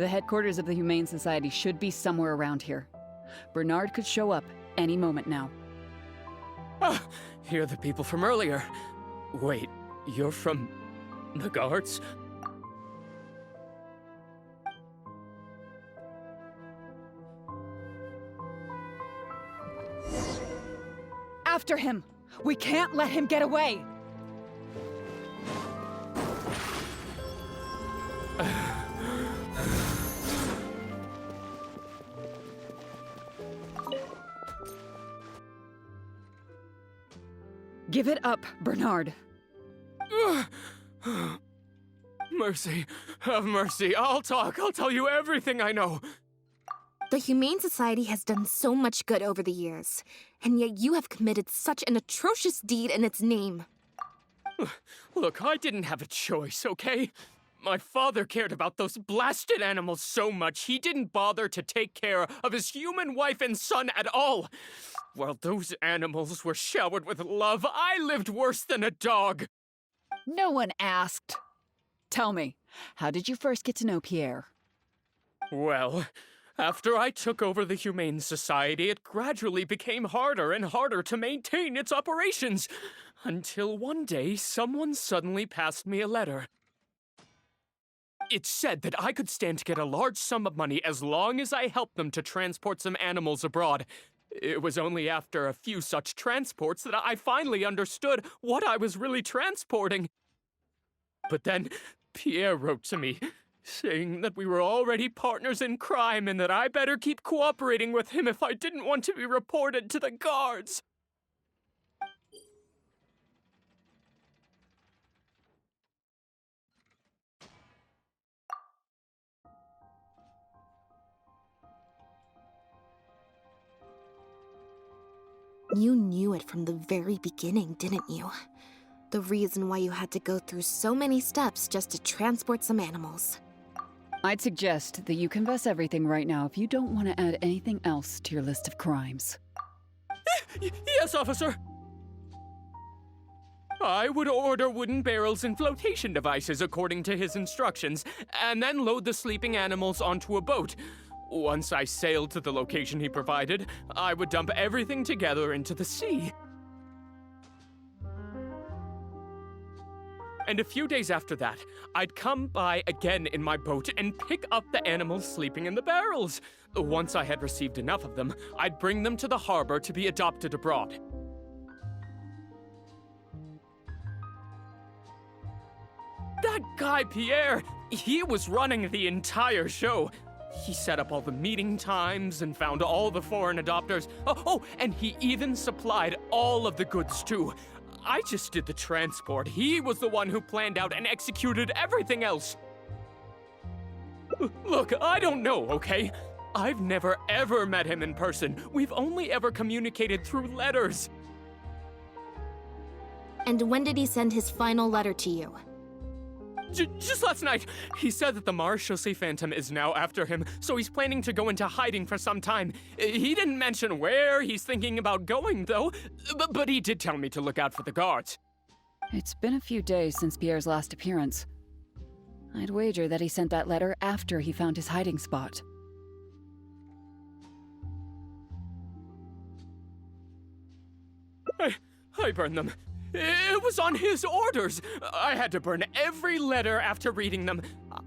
The headquarters of the Humane Society should be somewhere around here. Bernard could show up any moment now. Ah, you're the people from earlier. Wait, you're from the guards? After him! We can't let him get away! Give it up, Bernard. Mercy. Have mercy. I'll talk. I'll tell you everything I know. The Humane Society has done so much good over the years, and yet you have committed such an atrocious deed in its name. Look, I didn't have a choice, okay? My father cared about those blasted animals so much, he didn't bother to take care of his human wife and son at all. While those animals were showered with love, I lived worse than a dog. No one asked. Tell me, how did you first get to know Pierre? Well, after I took over the Humane Society, it gradually became harder and harder to maintain its operations. Until one day, someone suddenly passed me a letter. It said that I could stand to get a large sum of money as long as I helped them to transport some animals abroad. It was only after a few such transports that I finally understood what I was really transporting. But then, Pierre wrote to me, saying that we were already partners in crime and that I better keep cooperating with him if I didn't want to be reported to the guards. You knew it from the very beginning, didn't you? The reason why you had to go through so many steps just to transport some animals. I'd suggest that you confess everything right now if you don't want to add anything else to your list of crimes. Yes, officer. I would order wooden barrels and flotation devices according to his instructions, and then load the sleeping animals onto a boat. Once I sailed to the location he provided, I would dump everything together into the sea. And a few days after that, I'd come by again in my boat and pick up the animals sleeping in the barrels. Once I had received enough of them, I'd bring them to the harbor to be adopted abroad. That guy, Pierre, he was running the entire show. He set up all the meeting times and found all the foreign adopters. Oh, and he even supplied all of the goods, too. I just did the transport. He was the one who planned out and executed everything else. Look, I don't know, okay? I've never ever met him in person. We've only ever communicated through letters. And when did he send his final letter to you? Just last night, he said that the Marechaussee Phantom is now after him, so he's planning to go into hiding for some time. He didn't mention where he's thinking about going, though, but he did tell me to look out for the guards. It's been a few days since Pierre's last appearance. I'd wager that he sent that letter after he found his hiding spot. I burned them. It was on his orders. I had to burn every letter after reading them.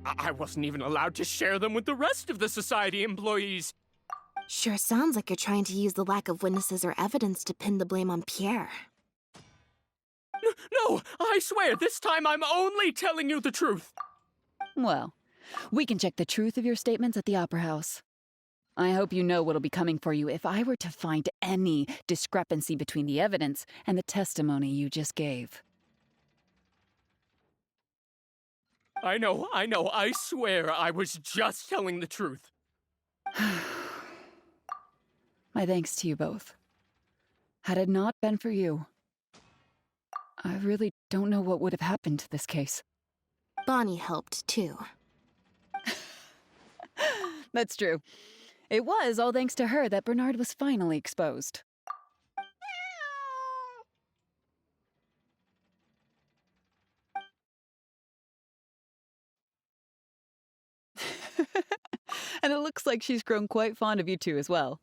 I wasn't even allowed to share them with the rest of the society employees. Sure sounds like you're trying to use the lack of witnesses or evidence to pin the blame on Pierre. No, I swear, this time I'm only telling you the truth. Well, we can check the truth of your statements at the Opera House. I hope you know what'll be coming for you if I were to find any discrepancy between the evidence and the testimony you just gave. I know, I swear I was just telling the truth. My thanks to you both. Had it not been for you, I really don't know what would have happened to this case. Bonnie helped, too. That's true. It was all thanks to her that Bernard was finally exposed. looks like she's grown quite fond of you two as well.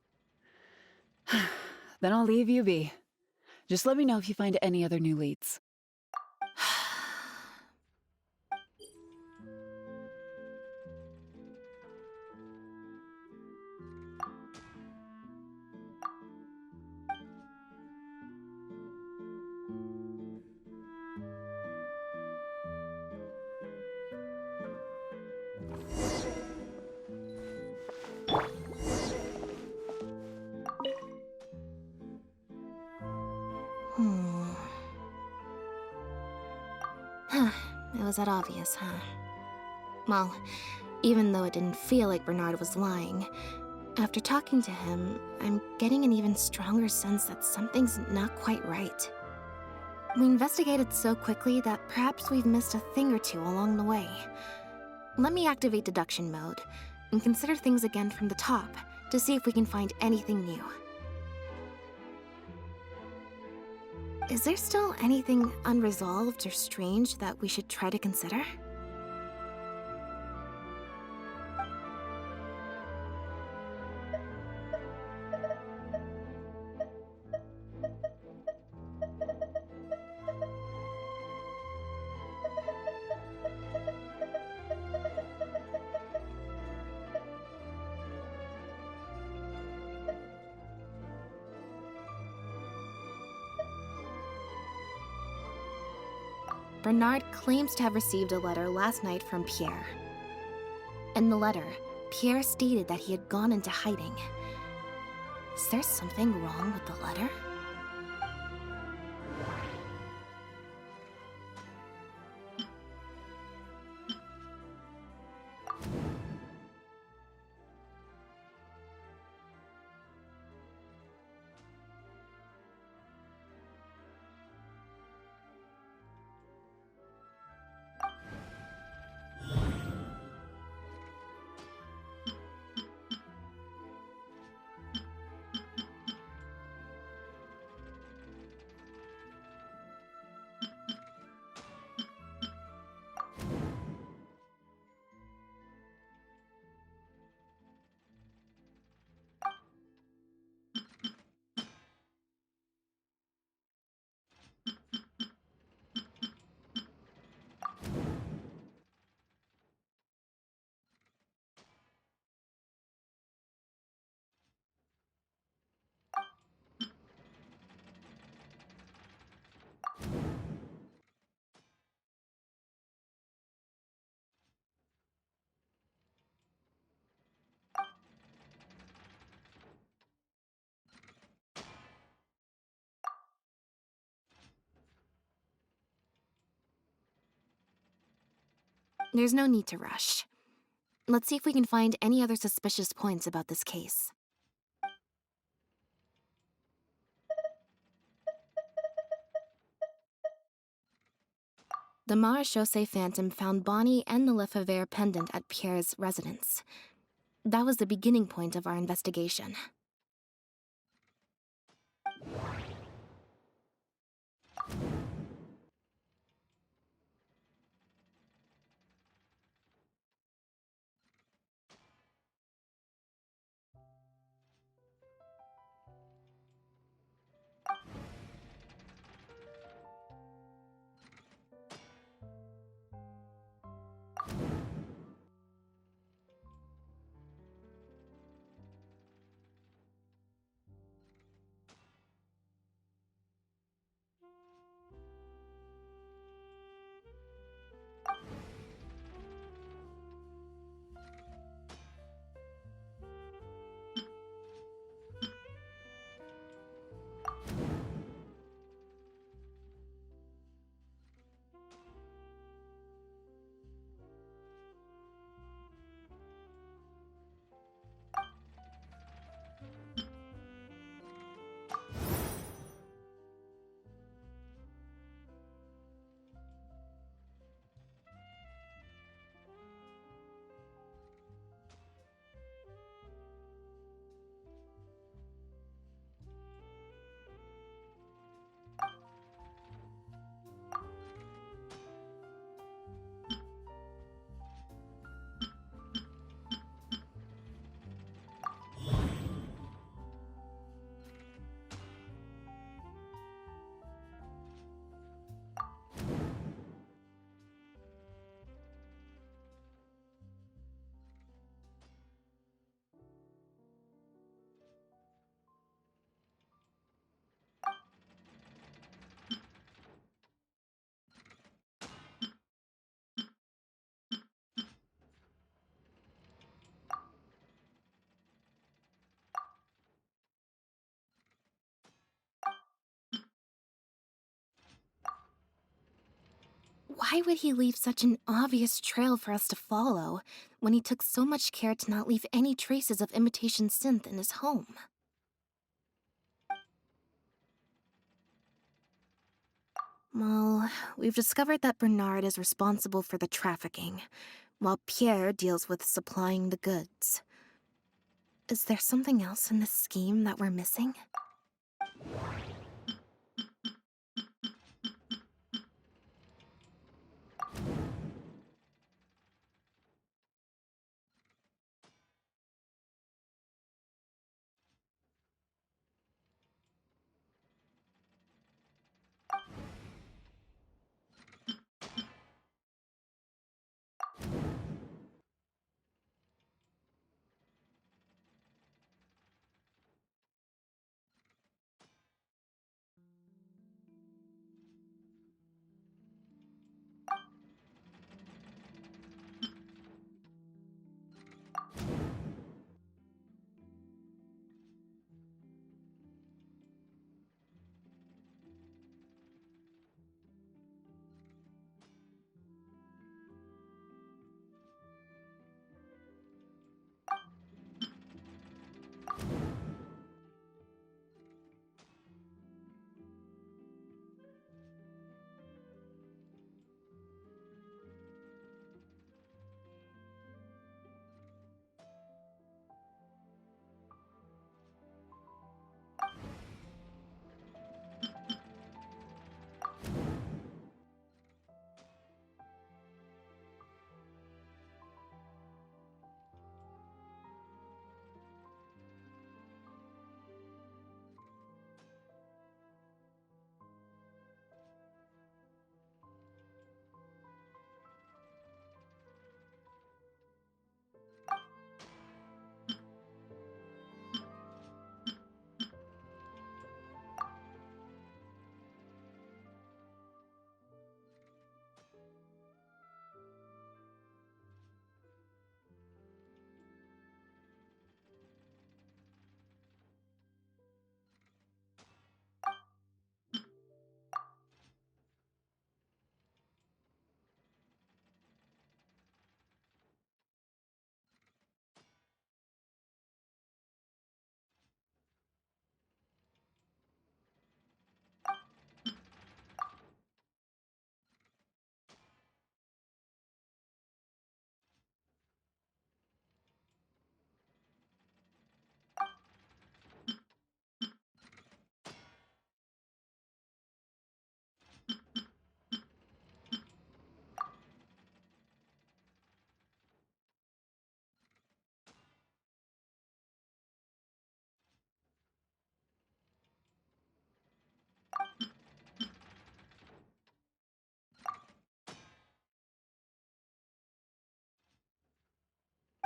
Then I'll leave you be. Just let me know if you find any other new leads. It was that obvious, huh? Well, even though it didn't feel like Bernard was lying, after talking to him, I'm getting an even stronger sense that something's not quite right. We investigated so quickly that perhaps we've missed a thing or two along the way. Let me activate deduction mode and consider things again from the top to see if we can find anything new. Is there still anything unresolved or strange that we should try to consider? Bernard claims to have received a letter last night from Pierre. In the letter, Pierre stated that he had gone into hiding. Is there something wrong with the letter? There's no need to rush. Let's see if we can find any other suspicious points about this case. The Marechaussee Phantom found Bonnie and the Lefebvre pendant at Pierre's residence. That was the beginning point of our investigation. why would he leave such an obvious trail for us to follow when he took so much care to not leave any traces of imitation synth in his home? Well, we've discovered that Bernard is responsible for the trafficking, while Pierre deals with supplying the goods. Is there something else in this scheme that we're missing?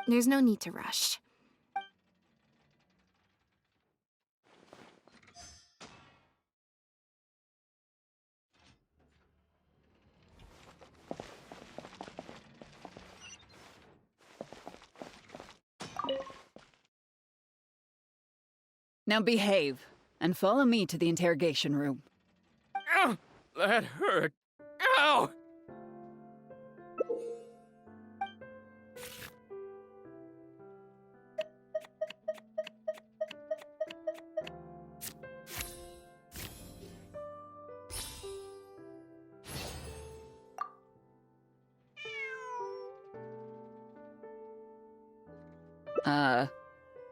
There's no need to rush. Now behave, and follow me to the interrogation room. Ow! That hurt. Ow!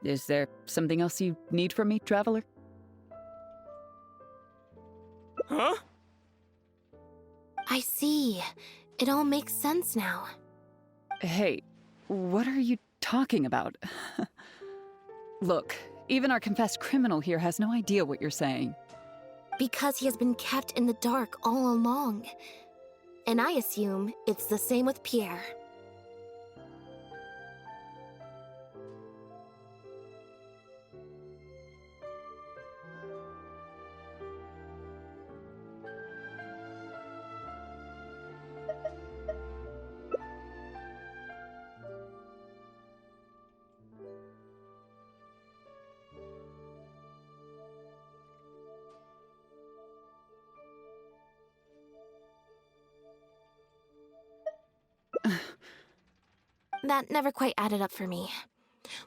Is there something else you need from me, traveler? Huh? I see. It all makes sense now. Hey, what are you talking about? Look, even our confessed criminal here has no idea what you're saying. Because he has been kept in the dark all along. And I assume it's the same with Pierre. that never quite added up for me.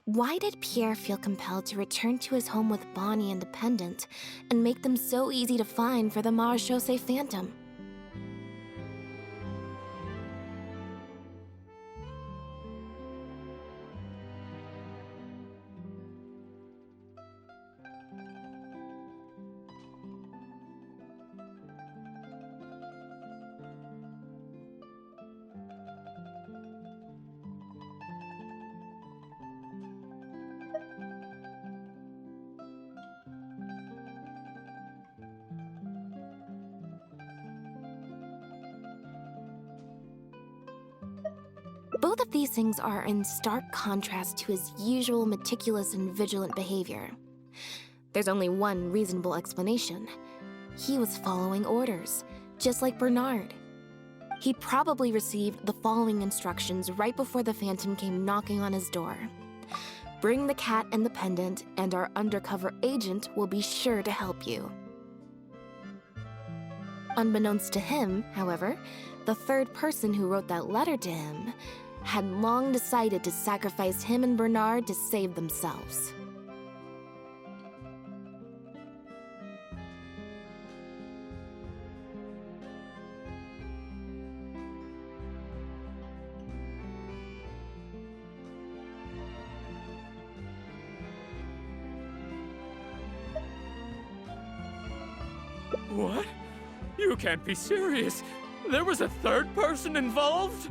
Why did Pierre feel compelled to return to his home with Bonnie and the pendant, and make them so easy to find for the Marechaussee Phantom? Both of these things are in stark contrast to his usual meticulous and vigilant behavior. There's only one reasonable explanation. He was following orders, just like Bernard. He probably received the following instructions right before the Phantom came knocking on his door. Bring the cat and the pendant, and our undercover agent will be sure to help you. Unbeknownst to him, however, the third person who wrote that letter to him had long decided to sacrifice him and Bernard to save themselves. What? You can't be serious. There was a third person involved?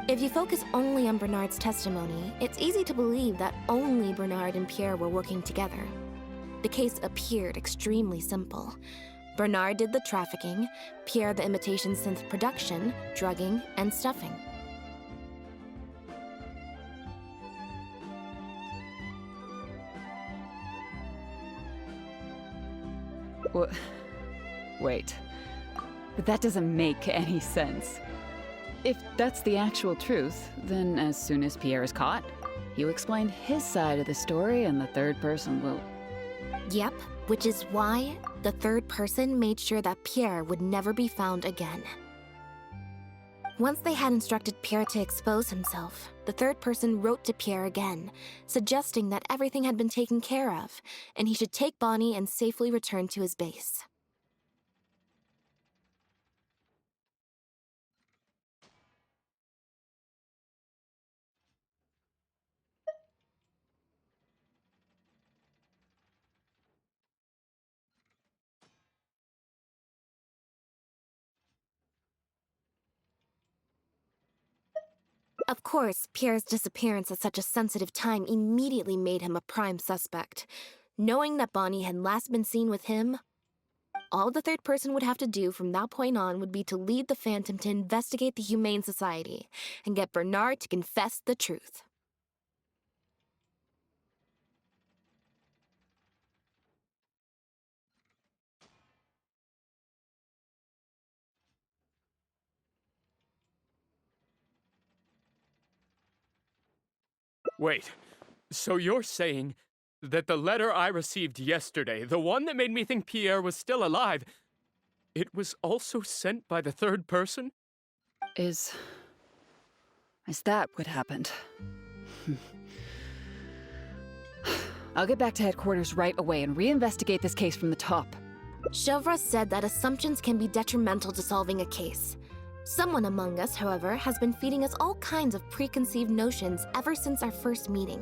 If you focus only on Bernard's testimony, it's easy to believe that only Bernard and Pierre were working together. The case appeared extremely simple. Bernard did the trafficking, Pierre the imitation synth production, drugging, and stuffing. Wait. But that doesn't make any sense. If that's the actual truth, then as soon as Pierre is caught, he'll explain his side of the story and the third person will... Yep, which is why the third person made sure that Pierre would never be found again. Once they had instructed Pierre to expose himself, the third person wrote to Pierre again, suggesting that everything had been taken care of, and he should take Bonnie and safely return to his base. Of course, Pierre's disappearance at such a sensitive time immediately made him a prime suspect. Knowing that Bonnie had last been seen with him, all the third person would have to do from that point on would be to lead the Phantom to investigate the Humane Society and get Bernard to confess the truth. Wait, so you're saying that the letter I received yesterday, the one that made me think Pierre was still alive, it was also sent by the third person? Is that what happened? I'll get back to headquarters right away and reinvestigate this case from the top. Chevra said that assumptions can be detrimental to solving a case. Someone among us, however, has been feeding us all kinds of preconceived notions ever since our first meeting.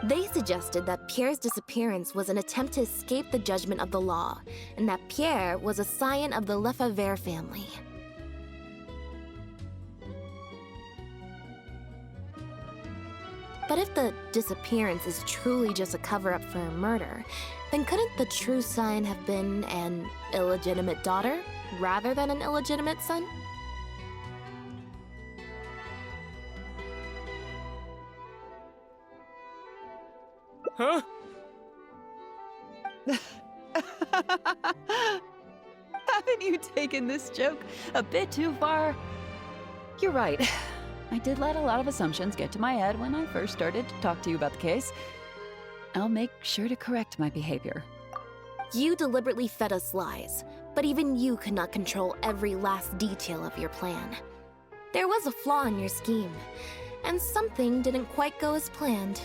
They suggested that Pierre's disappearance was an attempt to escape the judgment of the law, and that Pierre was a scion of the Lefebvre family. But if the disappearance is truly just a cover-up for a murder, then couldn't the true scion have been an illegitimate daughter, rather than an illegitimate son? Huh? Haven't you taken this joke a bit too far? You're right. I did let a lot of assumptions get to my head when I first started to talk to you about the case. I'll make sure to correct my behavior. You deliberately fed us lies. But even you could not control every last detail of your plan. There was a flaw in your scheme, and something didn't quite go as planned.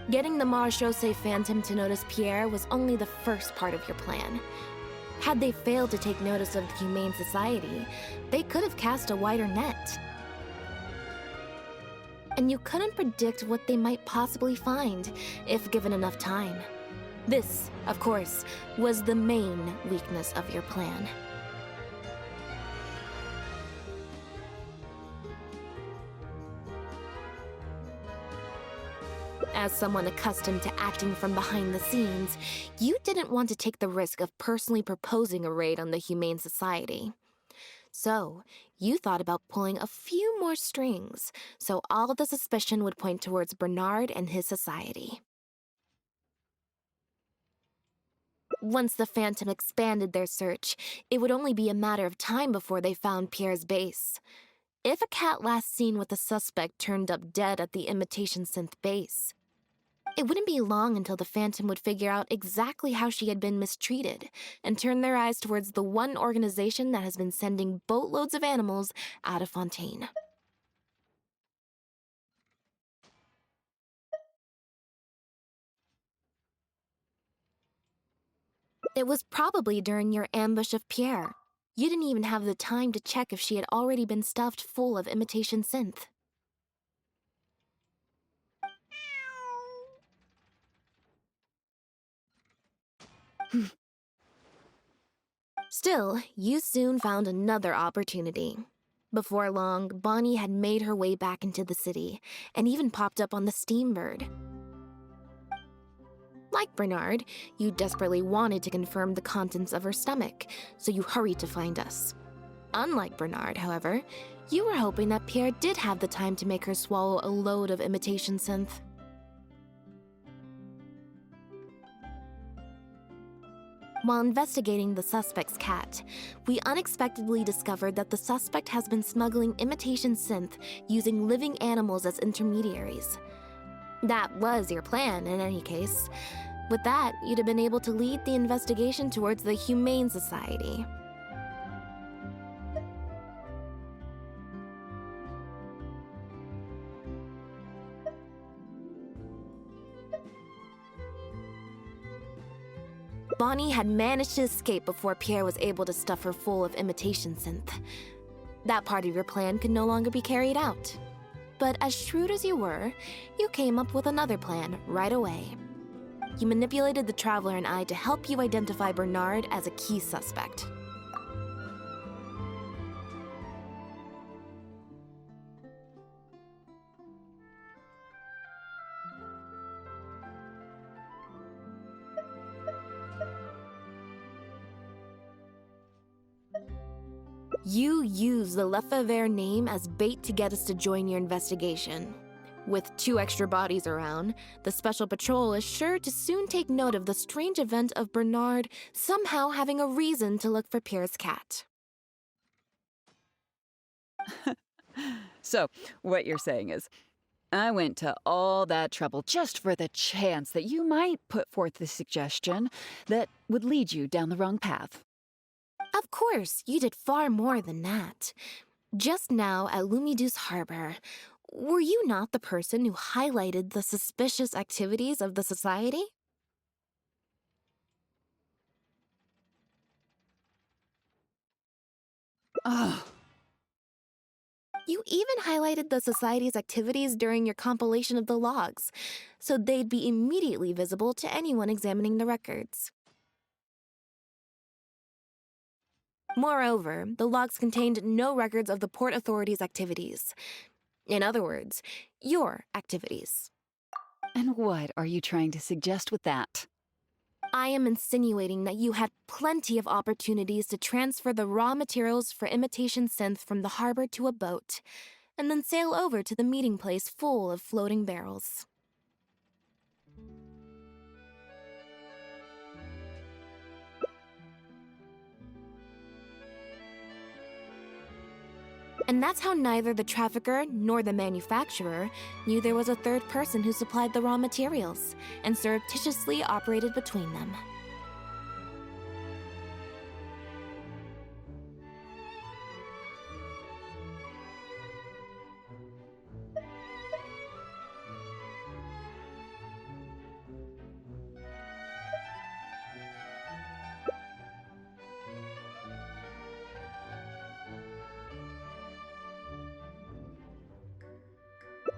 Getting the Marechaussee Phantom to notice Pierre was only the first part of your plan. Had they failed to take notice of the Humane Society, they could have cast a wider net. And you couldn't predict what they might possibly find if given enough time. This, of course, was the main weakness of your plan. As someone accustomed to acting from behind the scenes, you didn't want to take the risk of personally proposing a raid on the Humane Society. So, you thought about pulling a few more strings, so all the suspicion would point towards Bernard and his society. Once the Phantom expanded their search, it would only be a matter of time before they found Pierre's base. If a cat last seen with the suspect turned up dead at the imitation synth base, it wouldn't be long until the Phantom would figure out exactly how she had been mistreated and turn their eyes towards the one organization that has been sending boatloads of animals out of Fontaine. It was probably during your ambush of Pierre. You didn't even have the time to check if she had already been stuffed full of imitation synth. Still, you soon found another opportunity. Before long, Bonnie had made her way back into the city, and even popped up on the Steambird. Like Bernard, you desperately wanted to confirm the contents of her stomach, so you hurried to find us. Unlike Bernard, however, you were hoping that Pierre did have the time to make her swallow a load of imitation synth. While investigating the suspect's cat, we unexpectedly discovered that the suspect has been smuggling imitation synth using living animals as intermediaries. That was your plan, in any case. With that, you'd have been able to lead the investigation towards the Humane Society. Bonnie had managed to escape before Pierre was able to stuff her full of imitation synth. That part of your plan could no longer be carried out. But as shrewd as you were, you came up with another plan right away. You manipulated the Traveler and I to help you identify Bernard as a key suspect. You used the Lefebvre name as bait to get us to join your investigation. With 2 extra bodies around, the Special Patrol is sure to soon take note of the strange event of Bernard somehow having a reason to look for Pierre's cat. So, what you're saying is, I went to all that trouble just for the chance that you might put forth the suggestion that would lead you down the wrong path. Of course, you did far more than that. Just now at Lumidu's Harbor, were you not the person who highlighted the suspicious activities of the Society? Ugh. You even highlighted the Society's activities during your compilation of the logs, so they'd be immediately visible to anyone examining the records. Moreover, the logs contained no records of the Port Authority's activities. In other words, your activities. And what are you trying to suggest with that? I am insinuating that you had plenty of opportunities to transfer the raw materials for imitation synth from the harbor to a boat, and then sail over to the meeting place full of floating barrels. And that's how neither the trafficker nor the manufacturer knew there was a third person who supplied the raw materials and surreptitiously operated between them.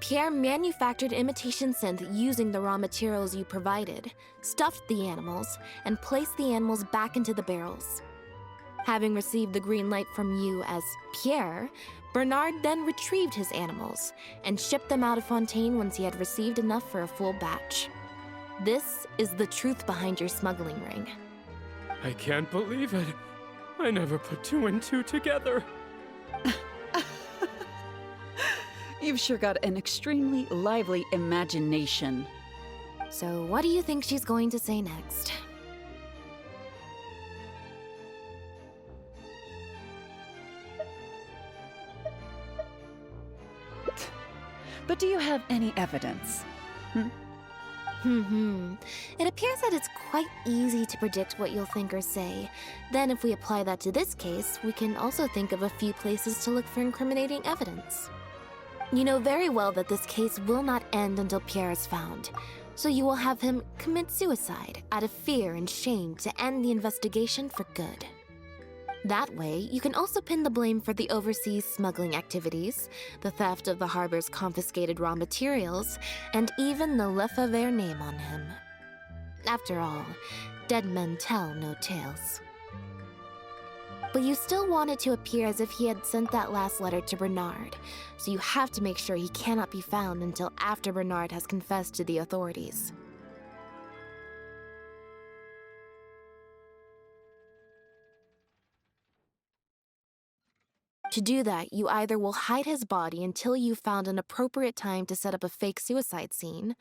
Pierre manufactured imitation synth using the raw materials you provided, stuffed the animals, and placed the animals back into the barrels. Having received the green light from you as Pierre, Bernard then retrieved his animals and shipped them out of Fontaine once he had received enough for a full batch. This is the truth behind your smuggling ring. I can't believe it. I never put two and two together. You've sure got an extremely lively imagination. So what do you think she's going to say next? But do you have any evidence? It appears that it's quite easy to predict what you'll think or say. Then if we apply that to this case, we can also think of a few places to look for incriminating evidence. You know very well that this case will not end until Pierre is found, so you will have him commit suicide out of fear and shame to end the investigation for good. That way, you can also pin the blame for the overseas smuggling activities, the theft of the harbor's confiscated raw materials, and even the Lefebvre name on him. After all, dead men tell no tales. But you still want it to appear as if he had sent that last letter to Bernard, so you have to make sure he cannot be found until after Bernard has confessed to the authorities. To do that, you either will hide his body until you've found an appropriate time to set up a fake suicide scene,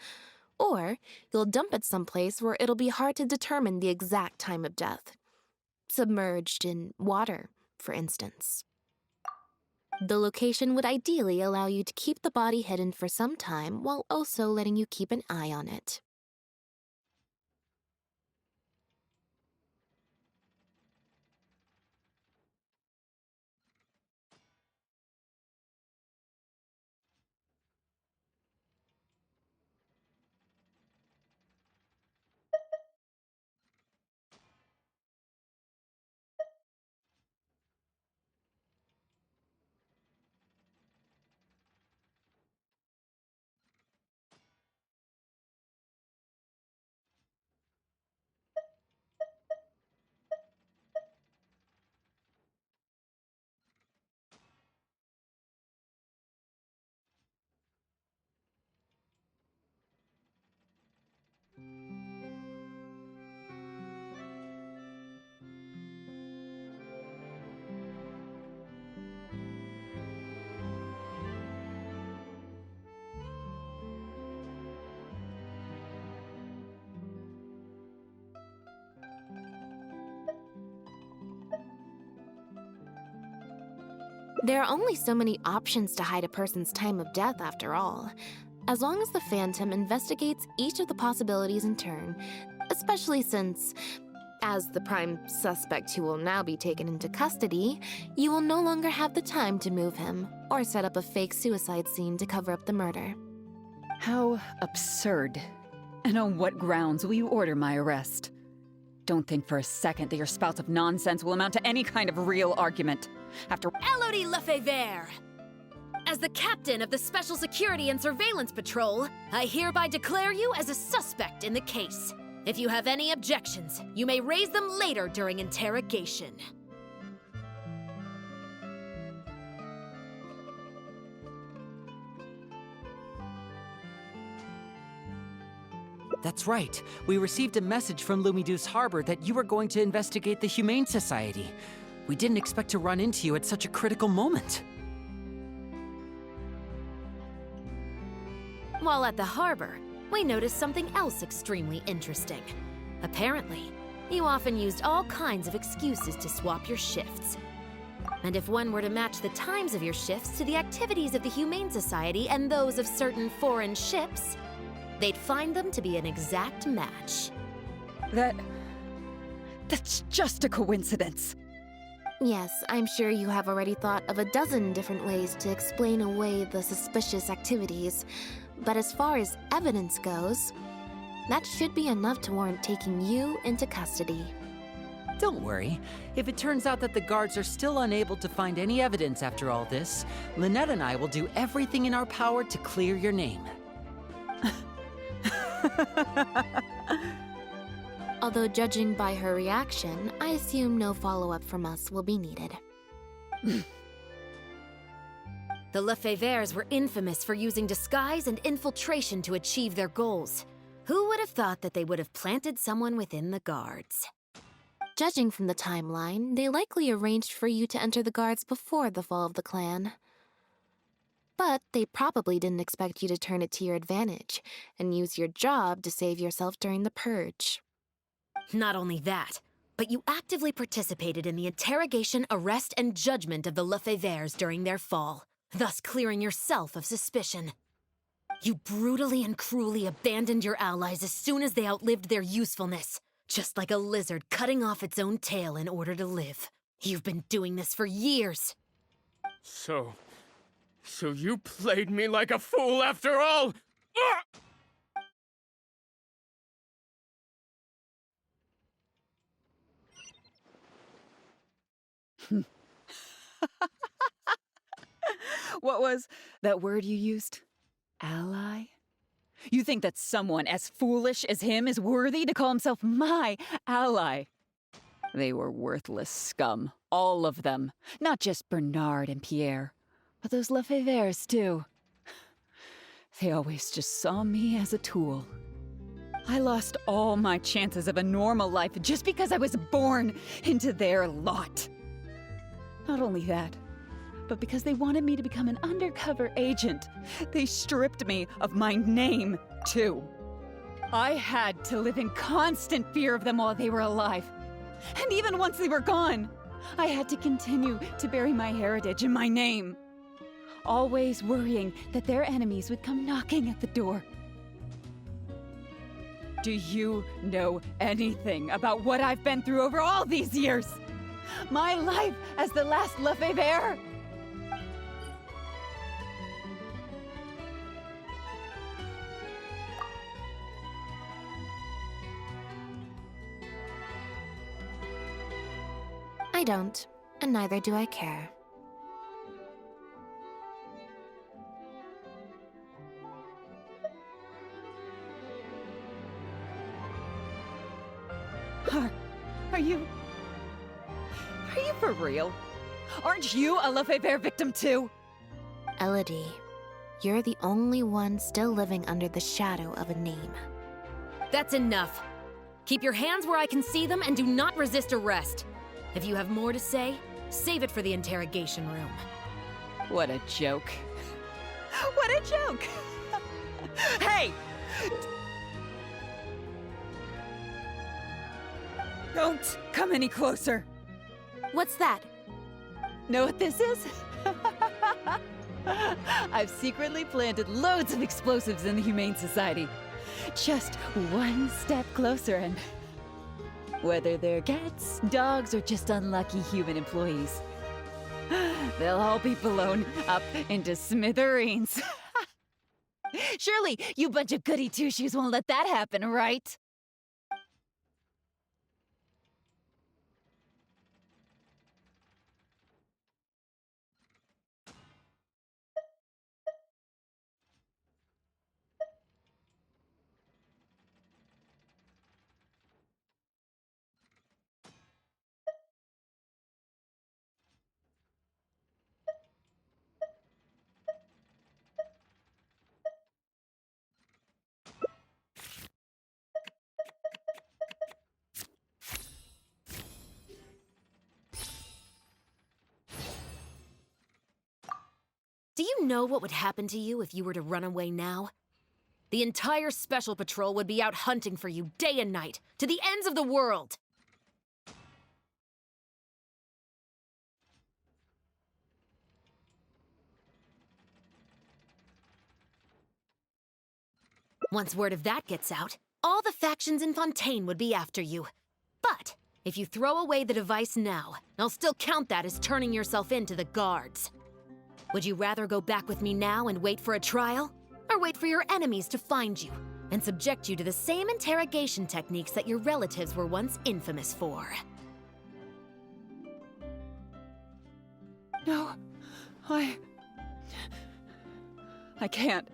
or you'll dump it someplace where it'll be hard to determine the exact time of death. Submerged in water, for instance. The location would ideally allow you to keep the body hidden for some time while also letting you keep an eye on it. There are only so many options to hide a person's time of death, after all. As long as the Phantom investigates each of the possibilities in turn, especially since, as the prime suspect who will now be taken into custody, you will no longer have the time to move him or set up a fake suicide scene to cover up the murder. How absurd. And on what grounds will you order my arrest? Don't think for a second that your spouts of nonsense will amount to any kind of real argument. After Elodie Lefebvre! As the captain of the Special Security and Surveillance Patrol, I hereby declare you as a suspect in the case. If you have any objections, you may raise them later during interrogation. That's right. We received a message from Lumiduce Harbor that you were going to investigate the Humane Society. We didn't expect to run into you at such a critical moment. While at the harbor, we noticed something else extremely interesting. Apparently, you often used all kinds of excuses to swap your shifts. And if one were to match the times of your shifts to the activities of the Humane Society and those of certain foreign ships, they'd find them to be an exact match. That's just a coincidence. Yes, I'm sure you have already thought of a dozen different ways to explain away the suspicious activities, but as far as evidence goes, that should be enough to warrant taking you into custody. Don't worry. If it turns out that the guards are still unable to find any evidence after all this, Lynette and I will do everything in our power to clear your name. Although judging by her reaction, I assume no follow-up from us will be needed. The Lefebvres were infamous for using disguise and infiltration to achieve their goals. Who would have thought that they would have planted someone within the guards? Judging from the timeline, they likely arranged for you to enter the guards before the fall of the clan. But they probably didn't expect you to turn it to your advantage and use your job to save yourself during the purge. Not only that, but you actively participated in the interrogation, arrest, and judgment of the Lefebvres during their fall, thus clearing yourself of suspicion. You brutally and cruelly abandoned your allies as soon as they outlived their usefulness, just like a lizard cutting off its own tail in order to live. You've been doing this for years. So you played me like a fool after all? Ah! What was that word you used? Ally? You think that someone as foolish as him is worthy to call himself my ally? They were worthless scum, all of them. Not just Bernard and Pierre, but those Lefebvres too. They always just saw me as a tool. I lost all my chances of a normal life just because I was born into their lot. Not only that, but because they wanted me to become an undercover agent, they stripped me of my name, too. I had to live in constant fear of them while they were alive. And even once they were gone, I had to continue to bury my heritage and my name. Always worrying that their enemies would come knocking at the door. Do you know anything about what I've been through over all these years? My life as the last Lefebvre? I don't, and neither do I care. Are you for real? Aren't you a Lefebvre victim too? Elodie, you're the only one still living under the shadow of a name. That's enough. Keep your hands where I can see them and do not resist arrest. If you have more to say, save it for the interrogation room. What a joke. What a joke! Hey! Don't come any closer. What's that? Know what this is? I've secretly planted loads of explosives in the Humane Society. Just one step closer and... whether they're cats, dogs, or just unlucky human employees, they'll all be blown up into smithereens. Surely, you bunch of goody two-shoes won't let that happen, right? Do you know what would happen to you if you were to run away now? The entire Special Patrol would be out hunting for you day and night, to the ends of the world! Once word of that gets out, all the factions in Fontaine would be after you. But if you throw away the device now, I'll still count that as turning yourself in to the guards. Would you rather go back with me now and wait for a trial? Or wait for your enemies to find you and subject you to the same interrogation techniques that your relatives were once infamous for? No, I can't.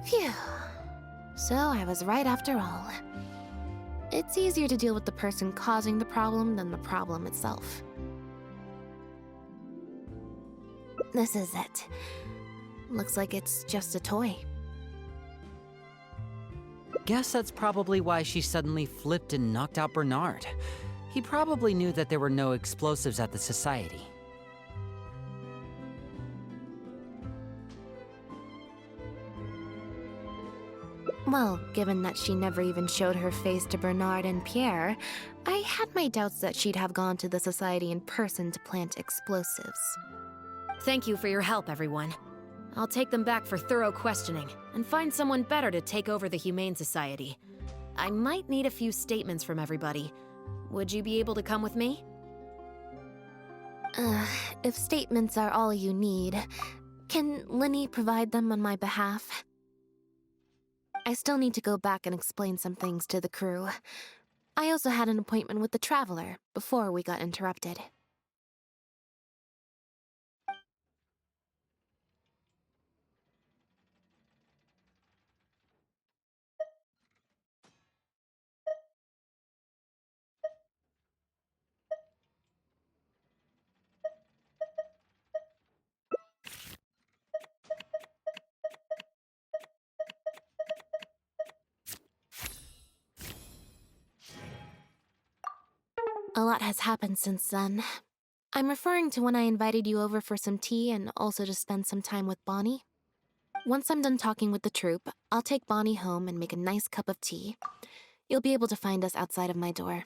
Phew. So I was right after all. It's easier to deal with the person causing the problem than the problem itself. This is it. Looks like it's just a toy. Guess that's probably why she suddenly flipped and knocked out Bernard. He probably knew that there were no explosives at the Society. Well, given that she never even showed her face to Bernard and Pierre, I had my doubts that she'd have gone to the Society in person to plant explosives. Thank you for your help, everyone. I'll take them back for thorough questioning and find someone better to take over the Humane Society. I might need a few statements from everybody. Would you be able to come with me? If statements are all you need, can Linny provide them on my behalf? I still need to go back and explain some things to the crew. I also had an appointment with the Traveler before we got interrupted. A lot has happened since then. I'm referring to when I invited you over for some tea and also to spend some time with Bonnie. Once I'm done talking with the troupe, I'll take Bonnie home and make a nice cup of tea. You'll be able to find us outside of my door.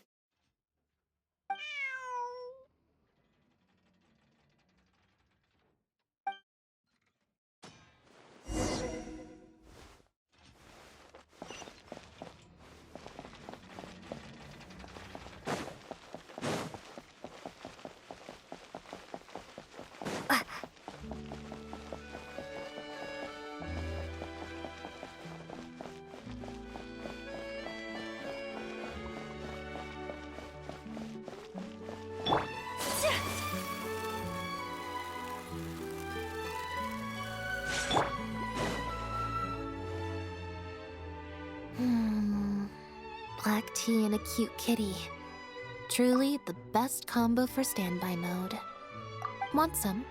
Black tea and a cute kitty. Truly the best combo for standby mode. Want some?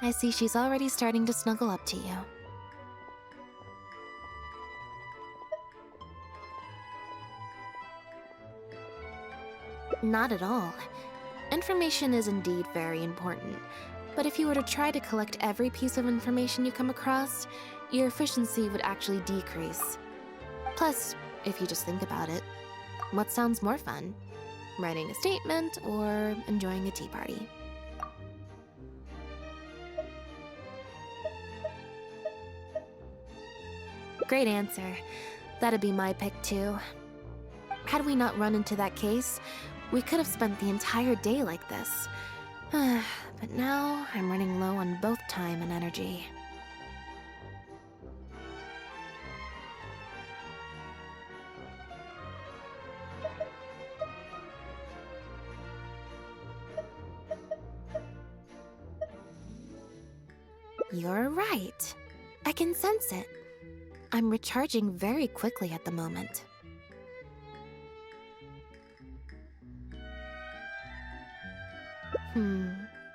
I see she's already starting to snuggle up to you. Not at all. Information is indeed very important, but if you were to try to collect every piece of information you come across, your efficiency would actually decrease. Plus, if you just think about it, what sounds more fun? Writing a statement or enjoying a tea party? Great answer. That'd be my pick too. Had we not run into that case, we could have spent the entire day like this. But now, I'm running low on both time and energy. You're right. I can sense it. I'm recharging very quickly at the moment.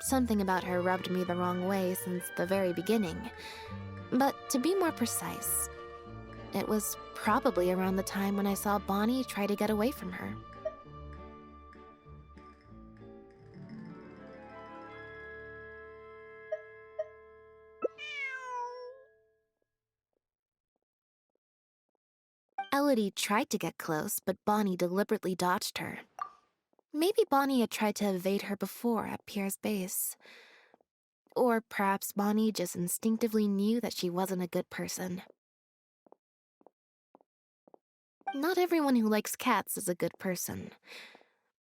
Something about her rubbed me the wrong way since the very beginning. But to be more precise, it was probably around the time when I saw Bonnie try to get away from her. Elodie tried to get close, but Bonnie deliberately dodged her. Maybe Bonnie had tried to evade her before at Pierre's base. Or perhaps Bonnie just instinctively knew that she wasn't a good person. Not everyone who likes cats is a good person.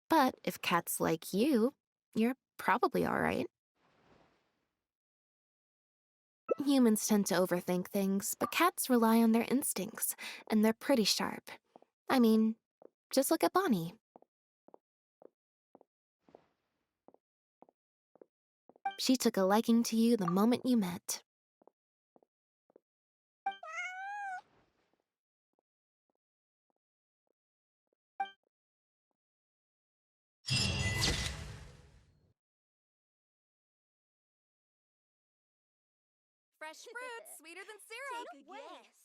But if cats like you, you're probably alright. Humans tend to overthink things, but cats rely on their instincts, and they're pretty sharp. I mean, just look at Bonnie. She took a liking to you the moment you met. Fresh fruit, sweeter than syrup. Take a guess.